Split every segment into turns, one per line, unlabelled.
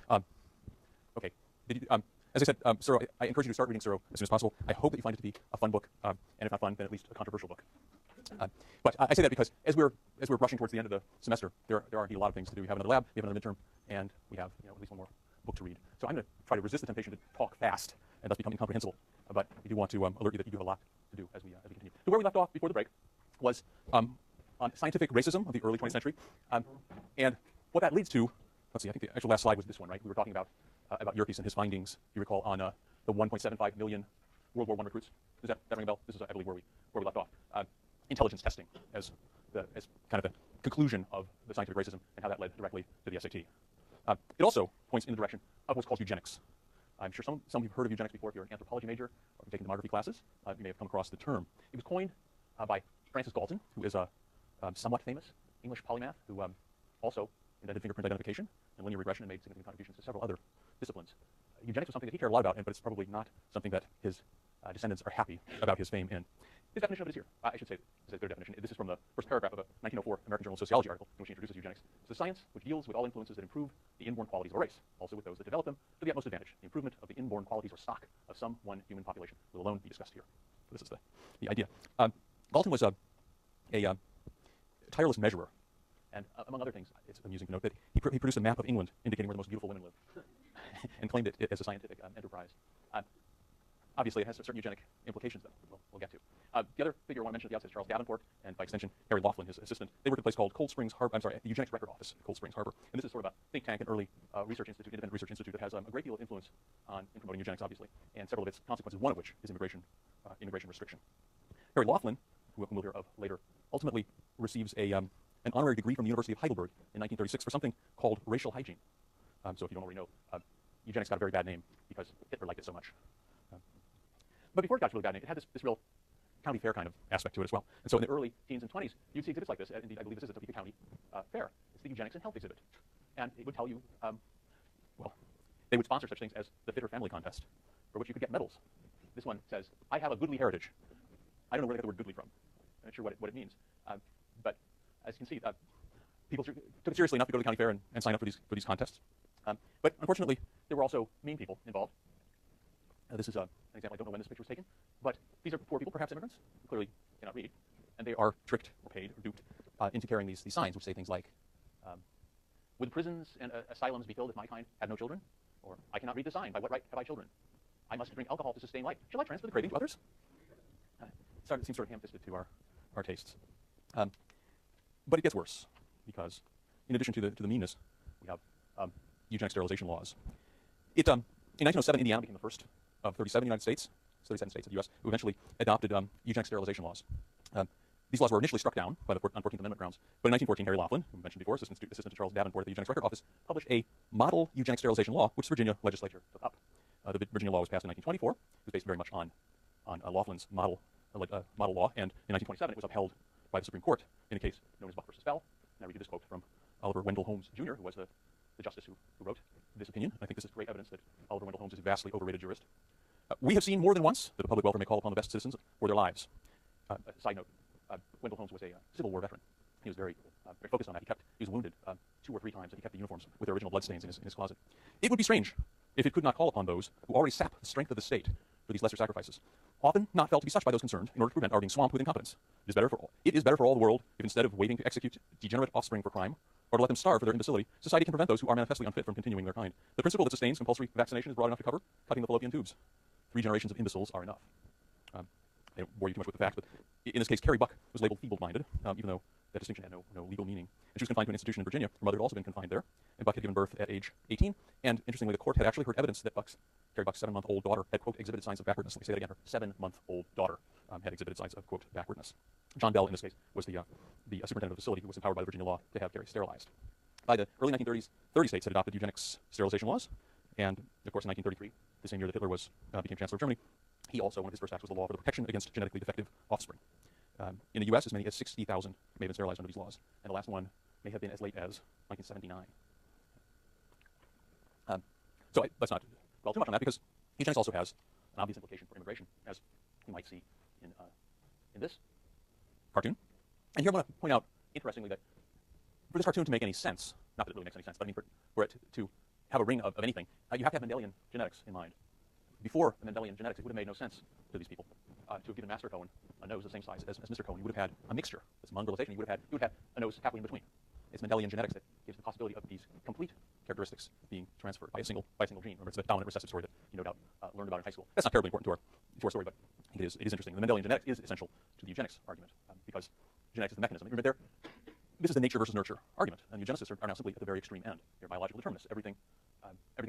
Okay. As I said, Searle, I encourage you to start reading Searle as soon as possible. I hope that you find it to be a fun book, and if not fun, then at least a controversial book. But I say that because as we're rushing towards the end of the semester, there are indeed a lot of things to do. We have another lab, we have another midterm, and we have at least one more book to read. So I'm going to try to resist the temptation to talk fast and thus become incomprehensible. But I do want to alert you that you do have a lot to do as we continue. So where we left off before the break was on scientific racism of the early 20th century, and what that leads to. Let's see. I think the actual last slide was this one, right? We were talking about Yerkes and his findings, you recall, on the 1.75 million World War I recruits. Does that ring a bell? This is, I believe, where we left off. Intelligence testing as kind of the conclusion of the scientific racism and how that led directly to the SAT. It also points in the direction of what's called eugenics. I'm sure some of you have heard of eugenics before. If you're an anthropology major or if you've taken demography classes, you may have come across the term. It was coined by Francis Galton, who is a somewhat famous English polymath who also invented fingerprint identification and linear regression and made significant contributions to several other disciplines. Eugenics was something that he cared a lot about, but it's probably not something that his descendants are happy about his fame in. His definition of it is here. I should say this is their definition. This is from the first paragraph of a 1904 American Journal of Sociology article in which he introduces eugenics. It's the science which deals with all influences that improve the inborn qualities of a race, also with those that develop them to the utmost advantage. The improvement of the inborn qualities or stock of some one human population will alone be discussed here. So this is the idea. Galton was a tireless measurer. And among other things, it's amusing to note that he produced a map of England indicating where the most beautiful women live and claimed it as a scientific enterprise. Obviously, it has certain eugenic implications, though, we'll get to. The other figure I want to mention at the outset is Charles Davenport, and by extension, Harry Laughlin, his assistant. They worked at a place called Cold Springs Harbor, the Eugenics Record Office at Cold Springs Harbor. And this is sort of a think tank, an early research institute, independent research institute that has a great deal of influence in promoting eugenics, obviously, and several of its consequences, one of which is immigration restriction. Harry Laughlin, whom we'll hear of later, ultimately receives an honorary degree from the University of Heidelberg in 1936 for something called racial hygiene. So if you don't already know, eugenics got a very bad name because Hitler liked it so much. But before it got a really bad name, it had this real county fair kind of aspect to it as well. And so in the early teens and 20s, you'd see exhibits like this. Indeed, I believe this is a Topeka County fair. It's the Eugenics and Health exhibit. And it would tell you, they would sponsor such things as the Fitter Family Contest, for which you could get medals. This one says, I have a goodly heritage. I don't know where they got the word goodly from. I'm not sure what it means. But as you can see, people took it seriously enough to go to the county fair and sign up for these contests. But unfortunately, there were also mean people involved. This is an example. I don't know when this picture was taken, but these are poor people, perhaps immigrants, who clearly cannot read, and they are tricked or paid or duped into carrying these signs which say things like, would prisons and asylums be filled if my kind had no children? Or, I cannot read the sign. By what right have I children? I must drink alcohol to sustain life. Shall I transfer the craving to others? It seems sort of ham-fisted to our tastes. But it gets worse, because in addition to the meanness, we have eugenic sterilization laws. In 1907, Indiana became the first of 37 United States, 37 states of the U.S., who eventually adopted eugenic sterilization laws. These laws were initially struck down on 14th Amendment grounds, but in 1914, Harry Laughlin, who we mentioned before, assistant to Charles Davenport at the Eugenics Record Office, published a model eugenic sterilization law, which the Virginia legislature took up. The Virginia law was passed in 1924. It was based very much on Laughlin's model law, and in 1927, it was upheld by the Supreme Court in a case known as Buck versus Bell. And I read you this quote from Oliver Wendell Holmes, Jr., who was the justice who wrote this opinion. I think this is great evidence that Oliver Wendell Holmes is a vastly overrated jurist. We have seen more than once that the public welfare may call upon the best citizens for their lives. Side note, Wendell Holmes was a Civil War veteran. He was very focused on that. He was wounded 2 or 3 times, and he kept the uniforms with their original bloodstains in his closet. It would be strange if it could not call upon those who already sap the strength of the state for these lesser sacrifices, often not felt to be such by those concerned, in order to prevent our being swamped with incompetence. It is better for all the world if, instead of waiting to execute degenerate offspring for crime, or to let them starve for their imbecility, society can prevent those who are manifestly unfit from continuing their kind. The principle that sustains compulsory vaccination is broad enough to cover cutting the fallopian tubes. 3 generations of imbeciles are enough. I don't bore you too much with the facts, but in this case, Carrie Buck was labeled feeble-minded, even though that distinction had no legal meaning. And she was confined to an institution in Virginia. Her mother had also been confined there, and Buck had given birth at age 18. And interestingly, the court had actually heard evidence that Carrie Buck's 7-month-old daughter had, quote, exhibited signs of backwardness. Let me say that again. Her 7-month-old daughter had exhibited signs of, quote, backwardness. John Bell, in this case, was the superintendent of the facility who was empowered by the Virginia law to have Carrie sterilized. By the early 1930s, 30 states had adopted eugenics sterilization laws. And, of course, in 1933, the same year that Hitler became Chancellor of Germany, he also, one of his first acts was the law for the protection against genetically defective offspring. In the U.S., as many as 60,000 may have been sterilized under these laws, and the last one may have been as late as 1979. Let's not dwell too much on that, because eugenics also has an obvious implication for immigration, as you might see in this cartoon. And here I want to point out, interestingly, that for this cartoon to make any sense, not that it really makes any sense, but I mean for it to have a ring of anything, you have to have Mendelian genetics in mind. Before Mendelian genetics, it would have made no sense to these people to have given Master Cohen a nose the same size as Mr. Cohen. You would have had a mixture, this mongrelization. You would have had a nose halfway in between. It's Mendelian genetics that gives the possibility of these complete characteristics being transferred by a single gene. Remember, it's the dominant recessive story that you no doubt learned about in high school. That's not terribly important to our story, but I think it is interesting. The Mendelian genetics is essential to the eugenics argument because genetics is the mechanism. Remember, this is the nature versus nurture argument, and eugenicists are now simply at the very extreme end. They're biological determinists. Everything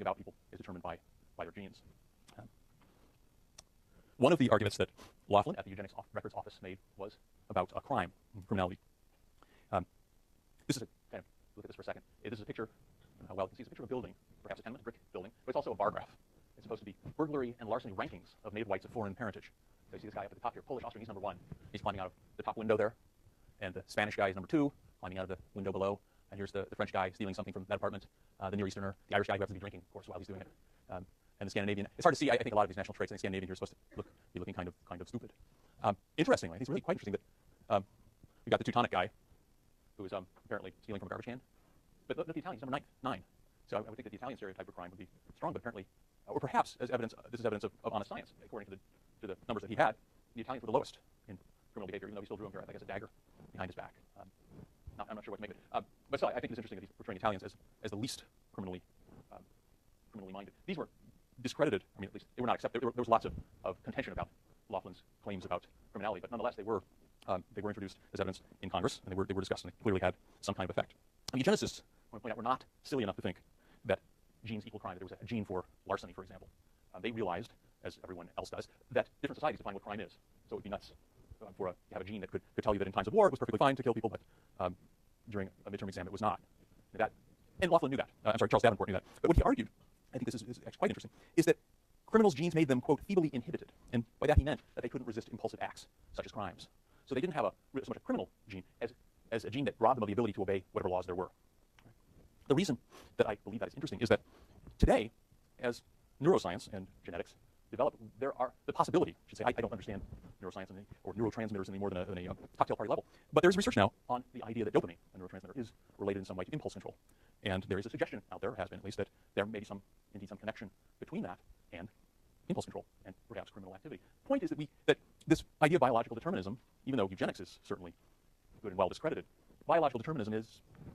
about people is determined by their genes. One of the arguments that Laughlin at the Eugenics Records Office made was about crime, criminality. This is a kind of look at this for a second. This is a picture. I don't know how well you can see. It's a picture of a building, perhaps a tenement, brick building, but it's also a bar graph. It's supposed to be burglary and larceny rankings of native whites of foreign parentage. So you see this guy up at the top here, Polish Austrian. He's number 1. He's climbing out of the top window there, and the Spanish guy is number 2, climbing out of the window below. And here's the French guy stealing something from that apartment. The Near Easterner, the Irish guy who happens to be drinking, of course, while he's doing it. And the Scandinavian. It's hard to see. I think a lot of these national traits in the Scandinavian here are supposed to be looking kind of stupid. Interestingly, I think it's really quite interesting that we've got the Teutonic guy who is apparently stealing from a garbage can. But the Italian's number 9. So I would think that the Italian stereotype of crime would be strong, but apparently, or perhaps as evidence, this is evidence of honest science, according to the numbers that he had. The Italians were the lowest in criminal behavior, even though he still drew him here, I think, as a dagger behind his back. I'm not sure what to make of it. But still, I think it's interesting that he's portraying Italians as the least criminally minded. These were discredited. I mean, at least they were not accepted. There was lots of contention about Laughlin's claims about criminality, but nonetheless, they were introduced as evidence in Congress, and they were discussed, and they clearly had some kind of effect. And eugenicists, I want to point out, were not silly enough to think that genes equal crime, that there was a gene for larceny, for example. They realized, as everyone else does, that different societies define what crime is. So it would be nuts to have a gene that could tell you that in times of war it was perfectly fine to kill people, but during a midterm exam it was not. And Laughlin knew that. Charles Davenport knew that. But what he argued, I think this is actually quite interesting, is that criminals' genes made them, quote, feebly inhibited. And by that he meant that they couldn't resist impulsive acts, such as crimes. So they didn't have so much a criminal gene as a gene that robbed them of the ability to obey whatever laws there were. The reason that I believe that is interesting is that today, as neuroscience and genetics develop, there are the possibility, I should say, I don't understand neuroscience or neurotransmitters any more than a cocktail party level, but there's research now on the idea that dopamine, a neurotransmitter, is related in some way to impulse control. And there is a suggestion out there, has been at least, that there may be indeed some connection between that and impulse control and perhaps criminal activity. The point is that this idea of biological determinism, even though eugenics is certainly good and well discredited, biological determinism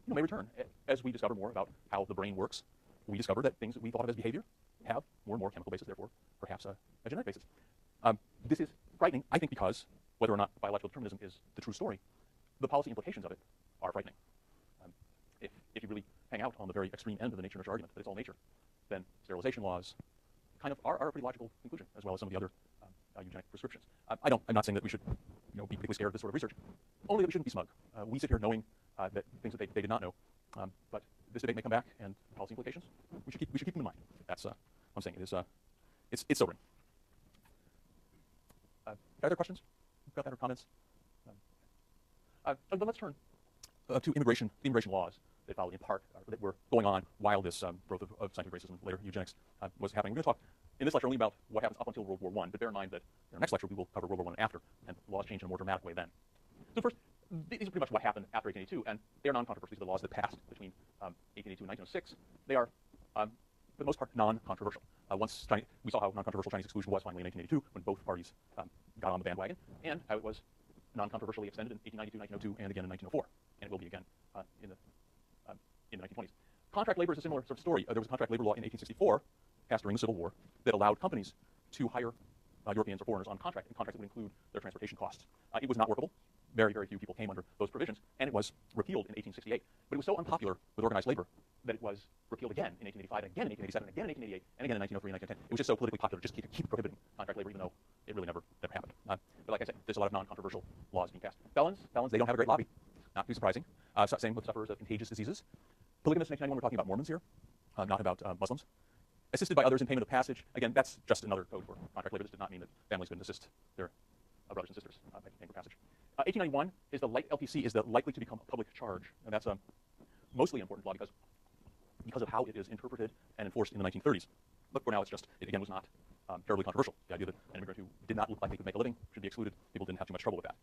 may return. As we discover more about how the brain works, we discover that things that we thought of as behavior have more and more chemical basis, therefore perhaps a genetic basis. This is frightening, I think, because whether or not biological determinism is the true story, the policy implications of it are frightening. If you really hang out on the very extreme end of the nature-nurture argument, that it's all nature, then sterilization laws kind of are a pretty logical conclusion, as well as some of the other eugenic prescriptions. I'm not saying that we should be particularly scared of this sort of research, only that we shouldn't be smug. We sit here knowing that things that they did not know, but this debate may come back, and policy implications, we should keep them in mind. That's what I'm saying. It's sobering. Other questions about that or comments? Then let's turn to immigration laws that followed in part, that were going on while this growth of scientific racism, later eugenics, was happening. We're going to talk in this lecture only about what happens up until World War I, but bear in mind that in our next lecture we will cover World War I and after, and laws change in a more dramatic way then. So first, these are pretty much what happened after 1882, and they are non-controversial. These are the laws that passed between 1882 and 1906. They are, for the most part, non-controversial. We saw how non-controversial Chinese exclusion was finally in 1982, when both parties got on the bandwagon, and how it was non-controversially extended in 1892, 1902, and again in 1904, and it will be again in the 1920s. Contract labor is a similar sort of story. There was a contract labor law in 1864, passed during the Civil War, that allowed companies to hire Europeans or foreigners on contract, and contracts that would include their transportation costs. It was not workable. Very, very few people came under those provisions, and it was repealed in 1868. But it was so unpopular with organized labor that it was repealed again in 1885, and again in 1887, and again in 1888, and again in 1903 and 1910. It was just so politically popular, just keep prohibiting contract labor, even though it really never happened. But like I said, there's a lot of non-controversial laws being passed. Felons, they don't have a great lobby. Not too surprising. Same with sufferers of contagious diseases. Polygamists in 1991, we're talking about Mormons here, not about Muslims. Assisted by others in payment of passage. Again, that's just another code for contract labor. This did not mean that families couldn't assist their brothers and sisters by paying for passage. 1891 is LPC is likely to become a public charge, and that's mostly an important law because of how it is interpreted and enforced in the 1930s. But for now, it again was not terribly controversial. The idea that an immigrant who did not look like they could make a living should be excluded. People didn't have too much trouble with that.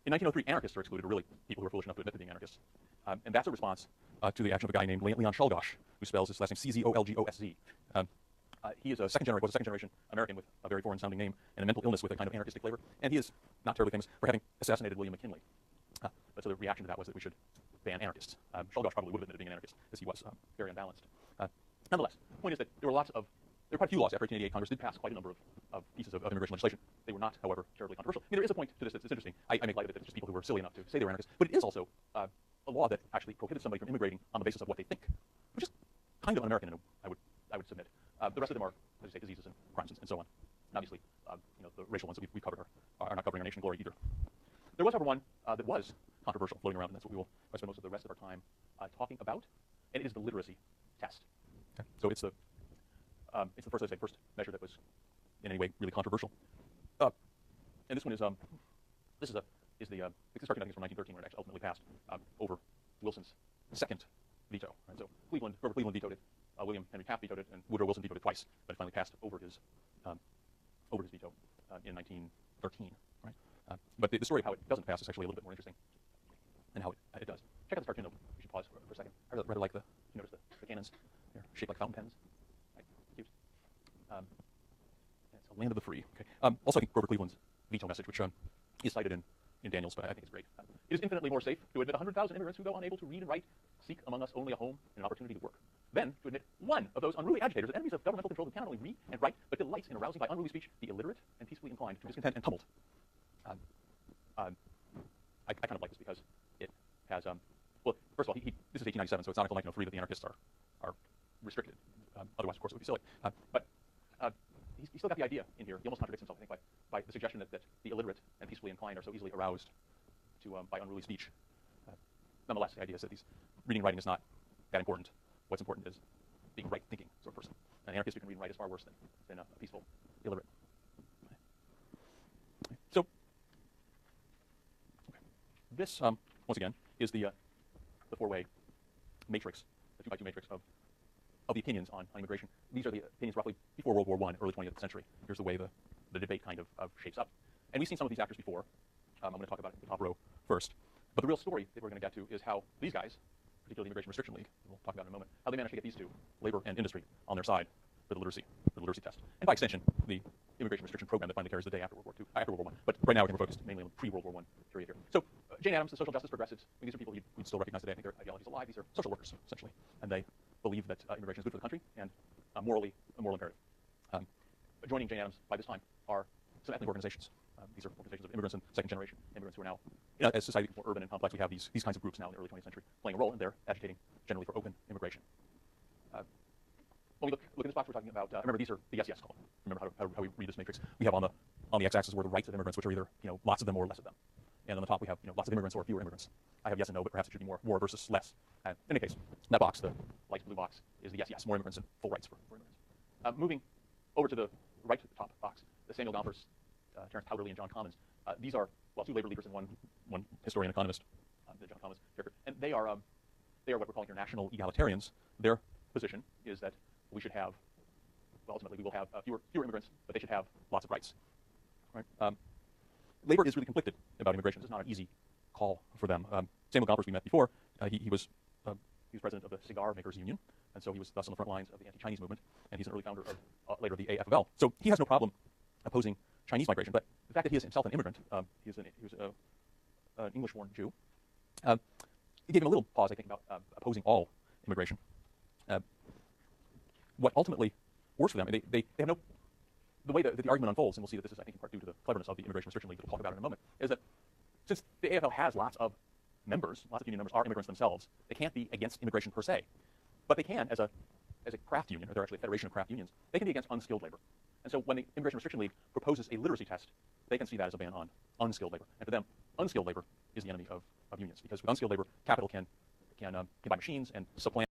In 1903, anarchists are excluded, or really people who are foolish enough to admit to being anarchists. And that's a response to the action of a guy named Leon Czolgosz, who spells his last name Czolgosz. He is was a second-generation American with a very foreign-sounding name and a mental illness with a kind of anarchistic flavor. And he is not terribly famous for having assassinated William McKinley. But so the reaction to that was that we should ban anarchists. Czolgosz probably would have admitted being an anarchist, as he was very unbalanced. Nonetheless, the point is that there were quite a few laws after 1888. Congress did pass quite a number of pieces of immigration legislation. They were not, however, terribly controversial. I mean, there is a point to this that's interesting. I make light of it that it's just people who were silly enough to say they were anarchists. But it is also a law that actually prohibits somebody from immigrating on the basis of what they think, which is kind of un-American, I would submit. The rest of them are, as you say, diseases and crimes and so on. And obviously, the racial ones that we've covered are not covering our nation glory either. There was, however, one that was controversial floating around, and that's what we will spend most of the rest of our time talking about, and it is the literacy test. Okay. So it's the first measure that was in any way really controversial. And this one is the cartoon, I think it's from 1913 when it actually ultimately passed over Wilson's second veto. Right? So Grover Cleveland vetoed it, William Henry Taft vetoed it, and Woodrow Wilson vetoed it twice, but it finally passed over his veto in 1913. Right? But the story of how it doesn't pass is actually a little bit more interesting than how it does. Check out this cartoon, though. We should pause for a second. I rather like the cannons. They're shaped like fountain pens. Right? Cute. It's a land of the free. Okay. Also, I think Grover Cleveland's veto message, which is cited in Daniels, but I think it's great. It is infinitely more safe to admit 100,000 immigrants who, though unable to read and write, seek among us only a home and an opportunity to work, than to admit one of those unruly agitators and enemies of governmental control who cannot only read and write, but delights in arousing by unruly speech the illiterate and peacefully inclined to discontent and tumult. I kind of like this because it has, well, first of all, this is 1897, so it's not until 1903 that the anarchists are restricted. Otherwise, of course, it would be silly. But he's still got the idea in here. He almost contradicts himself, I think, by the suggestion that the illiterate and peacefully inclined are so easily aroused by unruly speech. Nonetheless, the idea is that reading and writing is not that important. What's important is being right-thinking sort of person. An anarchist who can read and write is far worse than a peaceful illiterate. So, okay. This, once again, is the four-way matrix, the 2x2 matrix of the opinions on immigration. These are the opinions roughly before World War I, early 20th century. Here's the way the debate kind of shapes up. And we've seen some of these actors before. I'm going to talk about the top row first. But the real story that we're going to get to is how these guys, particularly the Immigration Restriction League, we'll talk about in a moment, how they managed to get these two, labor and industry, on their side for the literacy test. And by extension, the immigration restriction program that finally carries the day after World War I. But right now we're focused mainly on the pre-World War I period here. So Jane Addams, the social justice progressives, I mean, these are people you'd still recognize today. I think their ideology is alive. These are social workers, essentially. And they believe that immigration is good for the country and morally a moral imperative. Joining Jane Addams by this time are some ethnic organizations. These are organizations of immigrants and second-generation immigrants who are now, as society becomes more urban and complex, we have these kinds of groups now in the early 20th century playing a role, and they're agitating generally for open immigration. When we look in this box, we're talking about, remember, these are the yes column. Remember how we read this matrix. We have on the x-axis were the rights of immigrants, which are either lots of them or less of them. And on the top we have lots of immigrants or fewer immigrants. I have yes and no, but perhaps it should be more versus less. In any case, that box, the light blue box, is the yes, more immigrants and full rights for immigrants. Moving over to the right of the top box, the Samuel Gompers, Terence Powderly, and John Commons. These are, well, two labor leaders and one historian economist, the John Commons character, and they are what we're calling here national egalitarians. Their position is that we should have, well, ultimately we will have fewer immigrants, but they should have lots of rights. Right? Labor is really conflicted about immigration. This is not an easy call for them. Samuel Gompers, we met before. He was president of the Cigar Makers Union, and so he was thus on the front lines of the anti-Chinese movement, and he's an early founder of later the AFL. So he has no problem opposing Chinese migration, but the fact that he is himself an immigrant, he was an English-born Jew, it gave him a little pause, I think, about opposing all immigration. What ultimately works for them, they have no, the way that the argument unfolds, and we'll see that this is, I think, in part due to the cleverness of the Immigration Restriction League that we'll talk about in a moment, is that since the AFL has lots of members, lots of union members are immigrants themselves, they can't be against immigration per se, but they can, as a craft union, or they're actually a federation of craft unions, they can be against unskilled labor. And so when the Immigration Restriction League proposes a literacy test, they can see that as a ban on unskilled labor. And for them, unskilled labor is the enemy of unions, because with unskilled labor, capital can buy machines and supplant